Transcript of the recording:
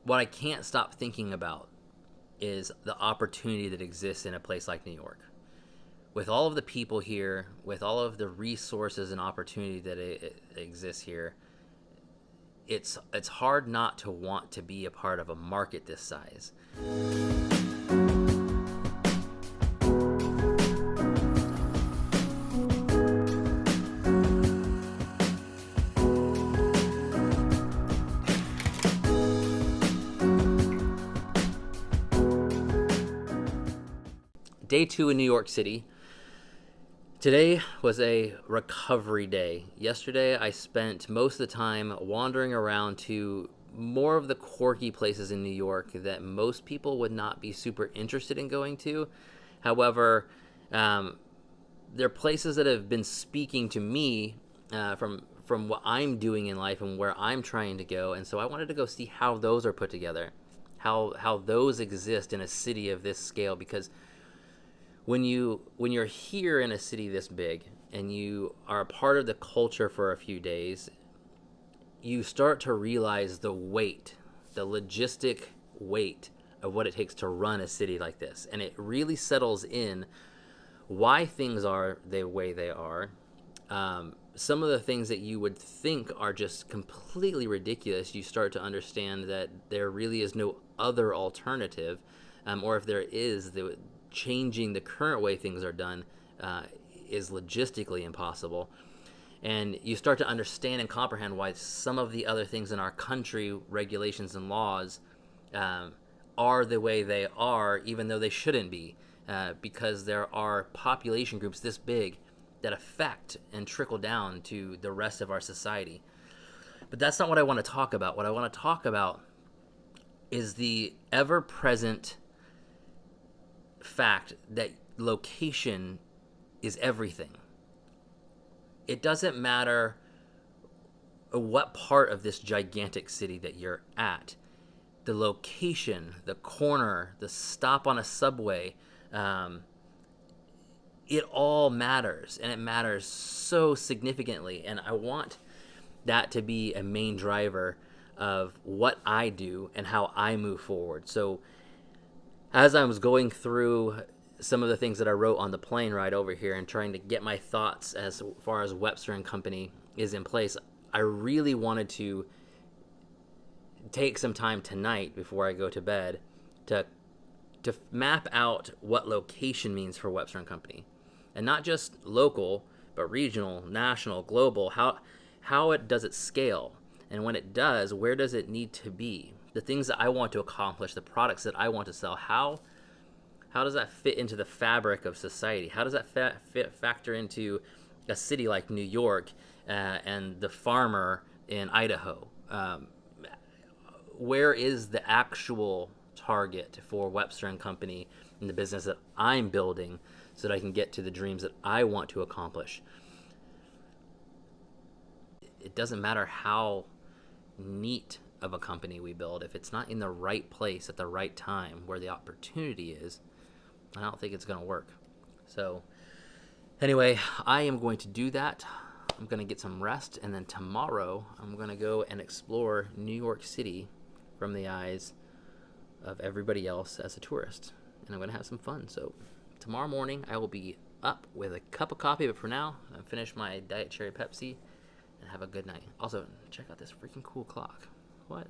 what I can't stop thinking about is the opportunity that exists in a place like New York. With all of the people here, with all of the resources and opportunity that it exists here, it's hard not to want to be a part of a market this size. Day 2 in New York City. Today was a recovery day. Yesterday, I spent most of the time wandering around to more of the quirky places in New York that most people would not be super interested in going to. However, they're places that have been speaking to me from what I'm doing in life and where I'm trying to go. And so I wanted to go see how those are put together, how those exist in a city of this scale, because when you're here in a city this big and you are a part of the culture for a few days, you start to realize the logistic weight of what it takes to run a city like this. And it really settles in why things are the way they are. Some of the things that you would think are just completely ridiculous, you start to understand that there really is no other alternative, or if there is, changing the current way things are done is logistically impossible. And you start to understand and comprehend why some of the other things in our country, regulations and laws, are the way they are, even though they shouldn't be, because there are population groups this big that affect and trickle down to the rest of our society. But that's not what I want to talk about. What I want to talk about is the ever-present fact that location is everything. It doesn't matter what part of this gigantic city that you're at. The location, the corner, the stop on a subway, it all matters, and it matters so significantly. And I want that to be a main driver of what I do and how I move forward. So as I was going through some of the things that I wrote on the plane ride over here and trying to get my thoughts as far as Webster and Company is in place, I really wanted to take some time tonight before I go to bed to map out what location means for Webster and Company. And not just local, but regional, national, global. How does it scale? And when it does, where does it need to be? The things that I want to accomplish, the products that I want to sell, how does that fit into the fabric of society? How does that factor into a city like New York and the farmer in Idaho? Where is the actual target for Webster and Company in the business that I'm building so that I can get to the dreams that I want to accomplish? It doesn't matter how neat of a company we build, if it's not in the right place at the right time where the opportunity is, I don't think it's going to work. So anyway, I am going to do that. I'm going to get some rest, and then tomorrow I'm going to go and explore New York City from the eyes of everybody else as a tourist, and I'm going to have some fun. So tomorrow morning I will be up with a cup of coffee, but for now I'll finish my Diet Cherry Pepsi and have a good night. Also, check out this freaking cool clock. What?